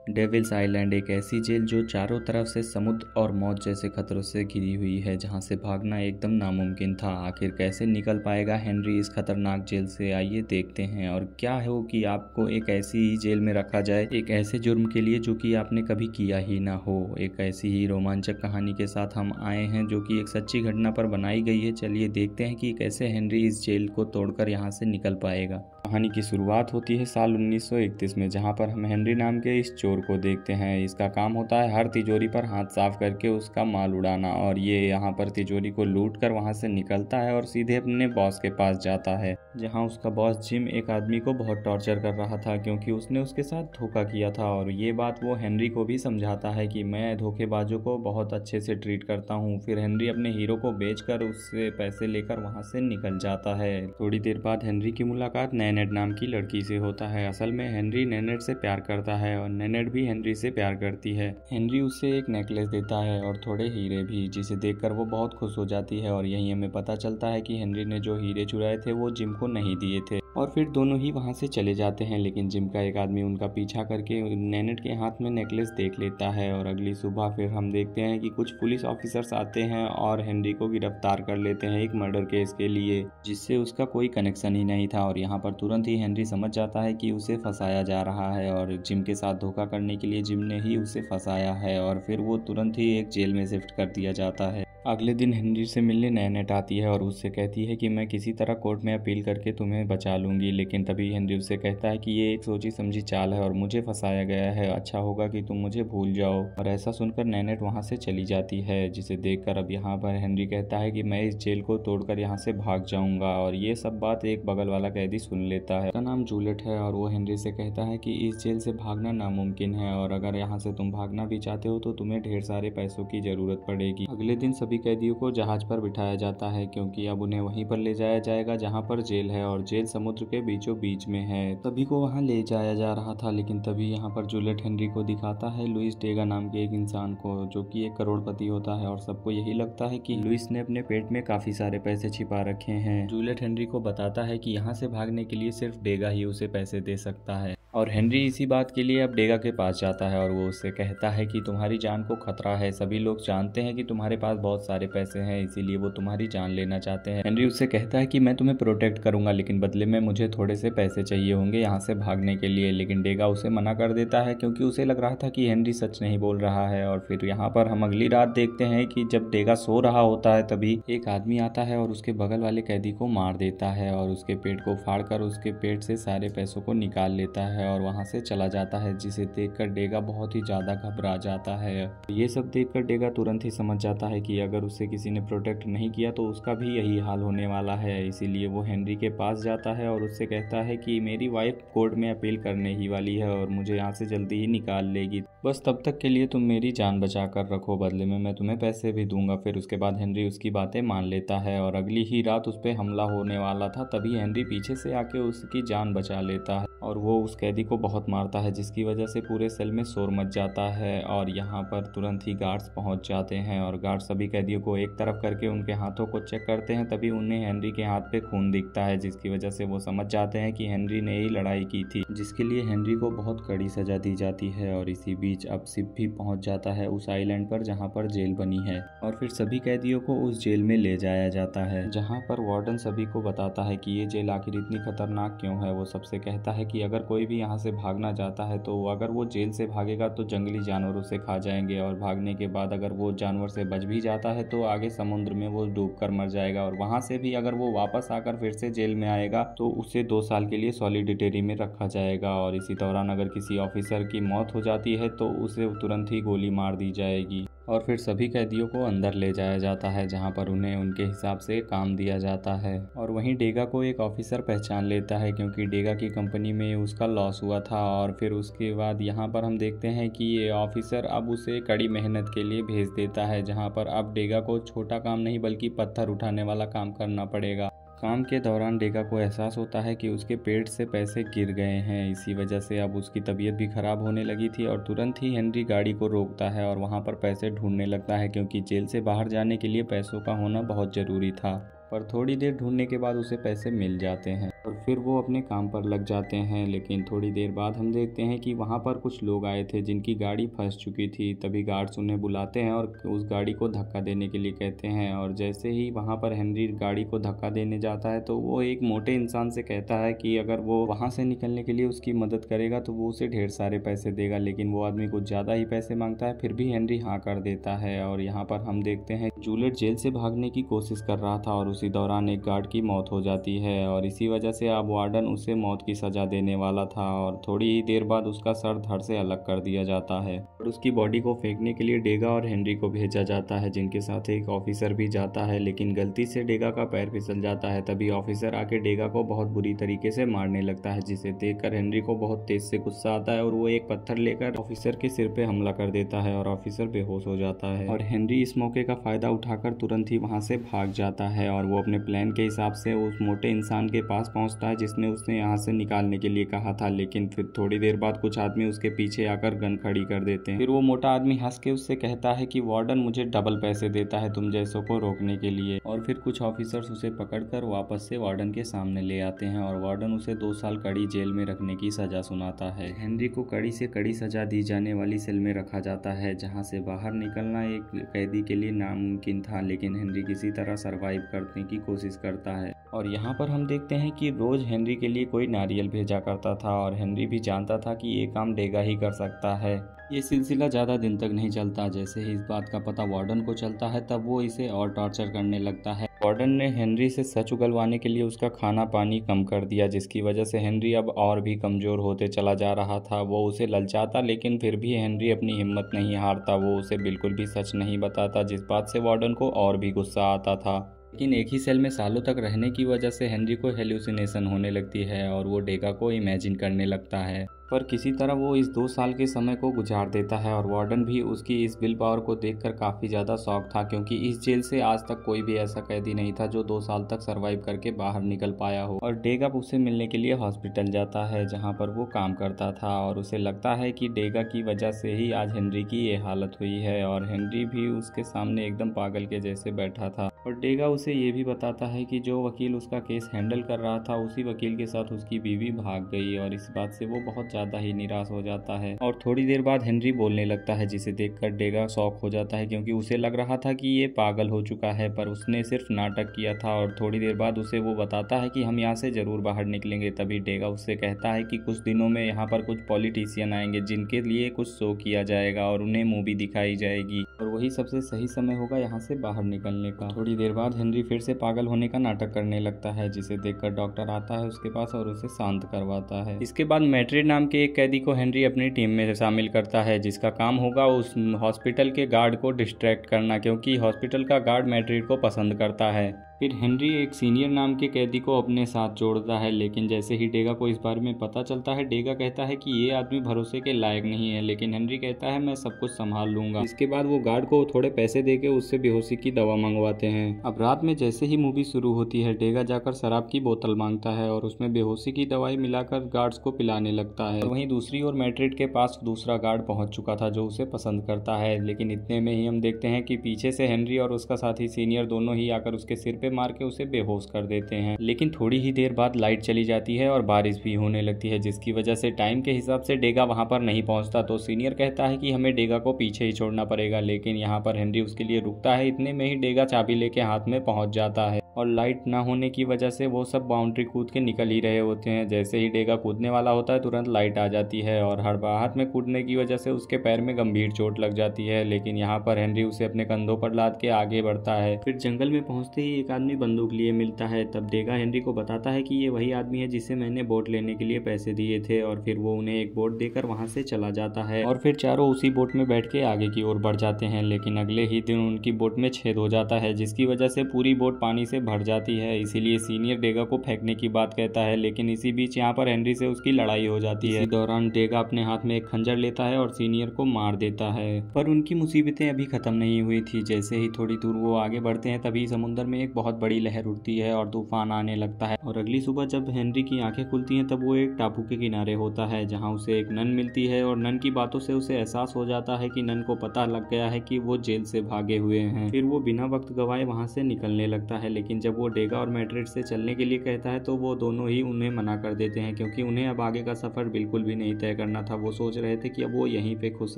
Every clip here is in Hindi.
डेविल्स आइलैंड एक ऐसी जेल जो चारों तरफ से समुद्र और मौत जैसे खतरों से घिरी हुई है, जहां से भागना एकदम नामुमकिन था। आखिर कैसे निकल पाएगा हेनरी इस खतरनाक जेल से, आइए देखते हैं। और क्या हो कि आपको एक ऐसी ही जेल में रखा जाए, एक ऐसे जुर्म के लिए जो कि आपने कभी किया ही ना हो। एक ऐसी ही रोमांचक कहानी के साथ हम आए हैं जो कि एक सच्ची घटना पर बनाई गई है। चलिए देखते हैं कि कैसे हेनरी इस जेल को तोड़कर यहाँ से निकल पाएगा। कहानी की शुरुआत होती है साल 1931 में, जहां पर हम हेनरी नाम के इस चोर को देखते हैं। इसका काम होता है हर तिजोरी पर हाथ साफ करके उसका माल उड़ाना, और ये यहाँ पर तिजोरी को लूट कर वहाँ से निकलता है और सीधे अपने बॉस के पास जाता है, जहाँ उसका बॉस जिम एक आदमी को बहुत टॉर्चर कर रहा था क्योंकि उसने उसके साथ धोखा किया था। और ये बात वो हेनरी को भी समझाता है कि मैं धोखेबाजों को बहुत अच्छे से ट्रीट करता हूँ। फिर हेनरी अपने हीरो को बेचकर उससे पैसे लेकर वहाँ से निकल जाता है। थोड़ी देर बाद हेनरी की मुलाकात नैनेट नाम की लड़की से होता है। असल में हेनरी नैनेट से प्यार करता है और नैनेट भी हेनरी से प्यार करती है। हेनरी उसे एक नेकलेस देता है और थोड़े हीरे भी, जिसे देखकर वो बहुत खुश हो जाती है। और यही हमें पता चलता है कि हेनरी ने जो हीरे चुराए थे वो जिम को नहीं दिए थे, और फिर दोनों ही वहां से चले जाते हैं। लेकिन जिम का एक आदमी उनका पीछा करके नैनेट के हाथ में नेकलेस देख लेता है। और अगली सुबह फिर हम देखते हैं कि कुछ पुलिस ऑफिसर्स आते हैं और हेनरी को गिरफ्तार कर लेते हैं एक मर्डर केस के लिए, जिससे उसका कोई कनेक्शन ही नहीं था। और यहाँ पर तुरंत ही हेनरी समझ जाता है कि उसे फंसाया जा रहा है और जिम के साथ धोखा करने के लिए जिम ने ही उसे फंसाया है, और फिर वो तुरंत ही एक जेल में शिफ्ट कर दिया जाता है। अगले दिन हेनरी से मिलने नैनेट आती है और उससे कहती है कि मैं किसी तरह कोर्ट में अपील करके तुम्हें बचा लूंगी। लेकिन तभी हेनरी उससे कहता है कि ये एक सोची समझी चाल है और मुझे फंसाया गया है, अच्छा होगा कि तुम मुझे भूल जाओ। और ऐसा सुनकर नैनेट वहां से चली जाती है, जिसे देखकर अब यहाँ पर हेनरी कहता है कि मैं इस जेल को तोड़कर यहाँ से भाग जाऊंगा। और ये सब बात एक बगल वाला कैदी सुन लेता है। उसका नाम जूलियट है और वो हेनरी से कहता है कि इस जेल से भागना नामुमकिन है, और अगर यहाँ से तुम भागना भी चाहते हो तो तुम्हें ढेर सारे पैसों की जरूरत पड़ेगी। अगले दिन सभी कैदियों को जहाज पर बिठाया जाता है क्योंकि अब उन्हें वहीं पर ले जाया जाएगा जहां पर जेल है, और जेल समुद्र के बीचों बीच में है। सभी को वहां ले जाया जा रहा था, लेकिन तभी यहाँ पर जूलियट हेनरी को दिखाता है लुइस डेगा नाम के एक इंसान को, जो कि एक करोड़पति होता है। और सबको यही लगता है कि लुइस ने अपने पेट में काफी सारे पैसे छिपा रखे हैं। जूलियट हेनरी को बताता है कि यहाँ से भागने के लिए सिर्फ डेगा ही उसे पैसे दे सकता है, और हेनरी इसी बात के लिए अब डेगा के पास जाता है और वो उससे कहता है कि तुम्हारी जान को खतरा है, सभी लोग जानते हैं कि तुम्हारे पास बहुत सारे पैसे हैं, इसीलिए वो तुम्हारी जान लेना चाहते हैं। हेनरी उससे कहता है कि मैं तुम्हें प्रोटेक्ट करूंगा, लेकिन बदले में मुझे थोड़े से पैसे चाहिए होंगे यहाँ से भागने के लिए। लेकिन डेगा उसे मना कर देता है क्योंकि उसे लग रहा था कि हेनरी सच नहीं बोल रहा है। और फिर यहाँ पर हम अगली रात देखते हैं कि जब डेगा सो रहा होता है तभी एक आदमी आता है और उसके बगल वाले कैदी को मार देता है और उसके पेट को फाड़कर उसके पेट से सारे पैसों को निकाल लेता है और वहां से चला जाता है, जिसे देखकर डेगा बहुत ही ज्यादा घबरा जाता है। ये सब देखकर डेगा तुरंत ही समझ जाता है कि अगर उसे किसी ने प्रोटेक्ट नहीं किया तो उसका भी यही हाल होने वाला है। इसीलिए वो हेनरी के पास जाता है और उससे कहता है कि मेरी वाइफ कोर्ट में अपील करने ही वाली है और मुझे यहाँ से जल्दी ही निकाल लेगी, बस तब तक के लिए तुम मेरी जान बचा कर रखो, बदले में मैं तुम्हें पैसे भी दूंगा। फिर उसके बाद हेनरी उसकी बातें मान लेता है और अगली ही रात उस पर हमला होने वाला था, तभी हेनरी पीछे से आके उसकी जान बचा लेता है और वो उस कैदी को बहुत मारता है, जिसकी वजह से पूरे सेल में शोर मच जाता है। और यहाँ पर तुरंत ही गार्ड्स पहुंच जाते हैं और गार्ड सभी कैदियों को एक तरफ करके उनके हाथों को चेक करते हैं। तभी उन्हें हेनरी के हाथ पे खून दिखता है, जिसकी वजह से वो समझ जाते हैं कि हेनरी ने ही लड़ाई की थी, जिसके लिए हेनरी को बहुत कड़ी सजा दी जाती है। और इसी बीच अब शिप भी पहुंच जाता है उस आइलैंड पर जहाँ पर जेल बनी है, और फिर सभी कैदियों को उस जेल में ले जाया जाता है, जहाँ पर वार्डन सभी को बताता है कि ये जेल आखिर इतनी खतरनाक क्यों है। वो सबसे कहता है कि अगर कोई भी यहाँ से भागना चाहता है तो अगर वो जेल से भागेगा तो जंगली जानवर उसे खा जाएंगे, और भागने के बाद अगर वो जानवर से बच भी जाता है तो आगे समुद्र में वो डूब कर मर जाएगा, और वहां से भी अगर वो वापस आकर फिर से जेल में आएगा तो उसे 2 साल के लिए सॉलिडिटेरी में रखा जाएगा। और इसी दौरान अगर किसी ऑफिसर की मौत हो जाती है तो उसे तुरंत ही गोली मार दी जाएगी। और फिर सभी कैदियों को अंदर ले जाया जाता है, जहां पर उन्हें उनके हिसाब से काम दिया जाता है। और वहीं डेगा को एक ऑफिसर पहचान लेता है क्योंकि डेगा की कंपनी में उसका लॉस हुआ था। और फिर उसके बाद यहाँ पर हम देखते हैं कि ये ऑफिसर अब उसे कड़ी मेहनत के लिए भेज देता है, जहाँ पर अब डेगा को छोटा काम नहीं बल्कि पत्थर उठाने वाला काम करना पड़ेगा। काम के दौरान डेगा को एहसास होता है कि उसके पेट से पैसे गिर गए हैं, इसी वजह से अब उसकी तबीयत भी खराब होने लगी थी। और तुरंत ही हेनरी गाड़ी को रोकता है और वहां पर पैसे ढूंढने लगता है, क्योंकि जेल से बाहर जाने के लिए पैसों का होना बहुत ज़रूरी था। पर थोड़ी देर ढूंढने के बाद उसे पैसे मिल जाते हैं। और फिर वो अपने काम पर लग जाते हैं। लेकिन थोड़ी देर बाद हम देखते हैं कि वहाँ पर कुछ लोग आए थे जिनकी गाड़ी फंस चुकी थी। तभी गार्ड्स उन्हें बुलाते हैं और उस गाड़ी को धक्का देने के लिए कहते हैं। और जैसे ही वहाँ पर हेनरी गाड़ी को धक्का देने जाता है तो वो एक मोटे इंसान से कहता है कि अगर वो वहाँ से निकलने के लिए उसकी मदद करेगा तो वो उसे ढेर सारे पैसे देगा। लेकिन वो आदमी कुछ ज़्यादा ही पैसे मांगता है, फिर भी हेनरी हाँ कर देता है। और यहाँ पर हम देखते हैं जूलियट जेल से भागने की कोशिश कर रहा था और उसी दौरान एक गार्ड की मौत हो जाती है और इसी वजह से अब वार्डन उसे मौत की सजा देने वाला था। और थोड़ी ही देर बाद उसका सर धड़ से अलग कर दिया जाता है और उसकी बॉडी को फेंकने के लिए डेगा और हेनरी को भेजा जाता है, जिनके साथ एक ऑफिसर भी जाता है। लेकिन गलती से डेगा का पैर फिसल जाता है। तभी ऑफिसर आके डेगा को बहुत बुरी तरीके से मारने लगता है, जिसे देखकर हेनरी को बहुत तेज से गुस्सा आता है और वो एक पत्थर लेकर ऑफिसर के सिर पे हमला कर देता है और ऑफिसर बेहोश हो जाता है। और हेनरी इस मौके का फायदा उठाकर तुरंत ही वहां से भाग जाता है और वो अपने प्लान के हिसाब से उस मोटे इंसान के पास पहुंचता है जिसने उसने यहाँ से निकालने के लिए कहा था। लेकिन फिर थोड़ी देर बाद कुछ आदमी उसके पीछे आकर गन खड़ी कर देते हैं। फिर वो मोटा आदमी हंस के उससे कहता है कि वार्डन मुझे डबल पैसे देता है तुम जैसों को रोकने के लिए। और फिर कुछ ऑफिसर्स उसे पकड़कर वापस से वार्डन के सामने ले आते हैं और वार्डन उसे 2 साल कड़ी जेल में रखने की सजा सुनाता है। हेनरी को कड़ी से कड़ी सजा दी जाने वाली सेल में रखा जाता है, जहाँ से बाहर निकलना एक कैदी के लिए नामुमकिन था। लेकिन हेनरी किसी तरह सरवाइव करने की कोशिश करता है। और यहाँ पर हम देखते हैं कि रोज हेनरी के लिए कोई नारियल भेजा करता था और हेनरी भी जानता था कि ये काम डेगा ही कर सकता है। ये सिलसिला ज़्यादा दिन तक नहीं चलता। जैसे ही इस बात का पता वार्डन को चलता है तब वो इसे और टॉर्चर करने लगता है। वार्डन ने हेनरी से सच उगलवाने के लिए उसका खाना पानी कम कर दिया, जिसकी वजह से हेनरी अब और भी कमज़ोर होते चला जा रहा था। वो उसे ललचाता लेकिन फिर भी हेनरी अपनी हिम्मत नहीं हारता। वो उसे बिल्कुल भी सच नहीं बताता, जिस बात से वार्डन को और भी गुस्सा आता था। लेकिन एक ही सेल में सालों तक रहने की वजह से हेनरी को हेल्यूसिनेशन होने लगती है और वो डेगा को इमेजिन करने लगता है। पर किसी तरह वो इस 2 साल के समय को गुजार देता है और वार्डन भी उसकी इस विल पावर को देखकर काफ़ी ज़्यादा शॉक था, क्योंकि इस जेल से आज तक कोई भी ऐसा कैदी नहीं था जो 2 साल तक सरवाइव करके बाहर निकल पाया हो। और डेगा उससे मिलने के लिए हॉस्पिटल जाता है जहाँ पर वो काम करता था और उसे लगता है कि डेगा की वजह से ही आज हेनरी की ये हालत हुई है। और हेनरी भी उसके सामने एकदम पागल के जैसे बैठा था और डेगा उसे ये भी बताता है कि जो वकील उसका केस हैंडल कर रहा था उसी वकील के साथ उसकी बीवी भाग गई। और इस बात से वो बहुत ज़्यादा ही निराश हो जाता है। और थोड़ी देर बाद हेनरी बोलने लगता है, जिसे देखकर डेगा शॉक हो जाता है, क्योंकि उसे लग रहा था कि ये पागल हो चुका है, पर उसने सिर्फ नाटक किया था। और थोड़ी देर बाद उसे वो बताता है कि हम यहाँ से जरूर बाहर निकलेंगे। तभी डेगा उससे कहता है कि कुछ दिनों में यहाँ पर कुछ पॉलिटिशियन आएंगे जिनके लिए कुछ शो किया जाएगा और उन्हें मूवी दिखाई जाएगी और वही सबसे सही समय होगा यहाँ से बाहर निकलने का। थोड़ी देर बाद हेनरी फिर से पागल होने का नाटक करने लगता है, जिसे देखकर डॉक्टर आता है उसके पास और उसे शांत करवाता है। इसके बाद मैट्रिड नाम के एक कैदी को हेनरी अपनी टीम में शामिल करता है, जिसका काम होगा उस हॉस्पिटल के गार्ड को डिस्ट्रैक्ट करना, क्योंकि हॉस्पिटल का गार्ड मैट्रिड को पसंद करता है। फिर हेनरी एक सीनियर नाम के कैदी को अपने साथ जोड़ता है, लेकिन जैसे ही डेगा को इस बारे में पता चलता है, डेगा कहता है कि ये आदमी भरोसे के लायक नहीं है, लेकिन हेनरी कहता है मैं सब कुछ संभाल लूंगा। इसके बाद वो गार्ड को थोड़े पैसे देके उससे बेहोशी की दवा मंगवाते हैं। अब रात में जैसे ही मूवी शुरू होती है, डेगा जाकर शराब की बोतल मांगता है और उसमें बेहोशी की दवाई मिलाकर गार्ड्स को पिलाने लगता है। वहीं दूसरी ओर मैट्रिड के पास दूसरा गार्ड पहुंच चुका था जो उसे पसंद करता है, लेकिन इतने में ही हम देखते हैं कि पीछे से हेनरी और उसका साथी सीनियर दोनों ही आकर उसके सिर पे मार के उसे बेहोश कर देते हैं। लेकिन थोड़ी ही देर बाद लाइट चली जाती है और बारिश भी होने लगती है, जिसकी वजह से टाइम के हिसाब से डेगा वहां पर नहीं पहुंचता। तो सीनियर कहता है कि हमें डेगा को पीछे ही छोड़ना पड़ेगा, लेकिन यहाँ पर हेनरी उसके लिए रुकता है। इतने में ही डेगा चाबी लेके हाथ में पहुंच जाता है और लाइट ना होने की वजह से वो सब बाउंड्री कूद के निकल ही रहे होते हैं। जैसे ही डेगा कूदने वाला होता है तुरंत लाइट आ जाती है और हड़बड़ाहट में कूदने की वजह से उसके पैर में गंभीर चोट लग जाती है। लेकिन यहाँ पर हेनरी उसे अपने कंधों पर लाद के आगे बढ़ता है। फिर जंगल में पहुंचते ही एक आदमी बंदूक लिए मिलता है। तब डेगा हेनरी को बताता है कि ये वही आदमी है जिसे मैंने बोट लेने के लिए पैसे दिए थे और फिर वो उन्हें एक बोट देकर वहां से चला जाता है और फिर चारों उसी बोट में बैठ के आगे की ओर बढ़ जाते हैं। लेकिन अगले ही दिन उनकी बोट में छेद हो जाता है, जिसकी वजह से पूरी बोट पानी से भर जाती है। इसीलिए सीनियर डेगा को फेंकने की बात कहता है, लेकिन इसी बीच यहाँ पर हेनरी से उसकी लड़ाई हो जाती है। इसी दौरान डेगा अपने हाथ में एक खंजर लेता है और सीनियर को मार देता है। पर उनकी मुसीबतें अभी खत्म नहीं हुई थी। जैसे ही थोड़ी दूर वो आगे बढ़ते हैं तभी समुद्र में एक बहुत बड़ी लहर उठती है और तूफान आने लगता है। और अगली सुबह जब हेनरी की आंखें खुलती हैं तब वो एक टापू के किनारे होता है, जहाँ उसे एक नन मिलती है और नन की बातों से उसे एहसास हो जाता है कि नन को पता लग गया है कि वो जेल से भागे हुए हैं। फिर वो बिना वक्त गवाए वहाँ से निकलने लगता है, लेकिन जब वो डेगा और मैड्रिड से चलने के लिए कहता है तो वो दोनों ही उन्हें मना कर देते हैं, क्योंकि उन्हें अब आगे का सफर बिल्कुल भी नहीं तय करना था। वो सोच रहे थे कि अब वो यहीं पे खुश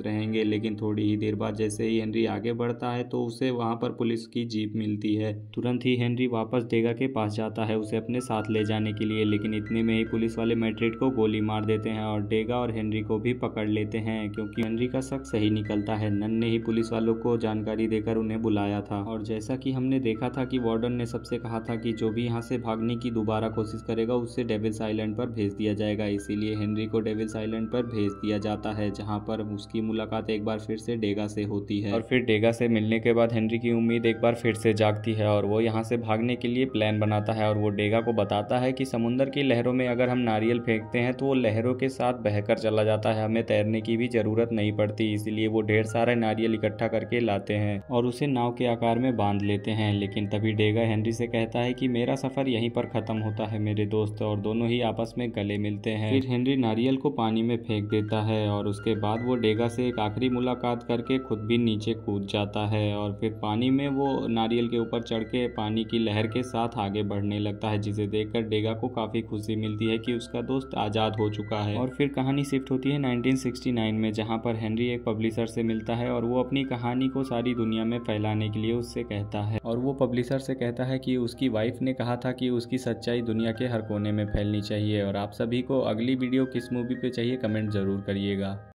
रहेंगे, लेकिन थोड़ी ही देर बाद जैसे ही हेनरी आगे बढ़ता है तो उसे वहाँ पर पुलिस की जीप मिलती है। तुरंत ही हेनरी वापस डेगा के पास जाता है उसे अपने साथ ले जाने के लिए, लेकिन इतने में ही पुलिस वाले मैड्रिड को गोली मार देते हैं और डेगा और हेनरी को भी पकड़ लेते हैं, क्योंकि हेनरी का शक सही निकलता है। नन ने ही पुलिस वालों को जानकारी देकर उन्हें बुलाया था। और जैसा कि हमने देखा था कि वार्डन ने सबसे कहा था कि जो भी यहाँ से भागने की दोबारा कोशिश करेगा उससे डेविल्स आइलैंड पर भेज दिया जाएगा, इसीलिए हेनरी को डेविल्स आइलैंड पर भेज दिया जाता है, जहाँ पर उसकी मुलाकात एक बार फिर से डेगा से होती है। और फिर डेगा से मिलने के बाद हेनरी की उम्मीद एक बार फिर से जागती है और वो यहाँ से भागने के लिए प्लान बनाता है। और वो डेगा को बताता है कि समुद्र की लहरों में अगर हम नारियल फेंकते हैं तो वो लहरों के साथ बहकर चला जाता है, हमें तैरने की भी जरूरत नहीं पड़ती। इसलिए वो ढेर सारे नारियल इकट्ठा करके लाते हैं और उसे नाव के आकार में बांध लेते हैं। लेकिन तभी डेगा हेनरी से कहता है कि मेरा सफर यहीं पर खत्म होता है मेरे दोस्त, और दोनों ही आपस में गले मिलते हैं। फिर हेनरी नारियल को पानी में फेंक देता है और उसके बाद वो डेगा से एक आखिरी मुलाकात करके खुद भी नीचे कूद जाता है और फिर पानी में वो नारियल के ऊपर चढ़ के पानी की लहर के साथ आगे बढ़ने लगता है, जिसे देखकर डेगा को काफी खुशी मिलती है कि उसका दोस्त आजाद हो चुका है। और फिर कहानी शिफ्ट होती है 1969 में, जहाँ पर हेनरी एक पब्लिशर से मिलता है और वो अपनी कहानी को सारी दुनिया में फैलाने के लिए उससे कहता है। और वो पब्लिशर से कहता है कि उसकी वाइफ ने कहा था कि उसकी सच्चाई दुनिया के हर कोने में फैलनी चाहिए। और आप सभी को अगली वीडियो किस मूवी पे चाहिए कमेंट जरूर करिएगा।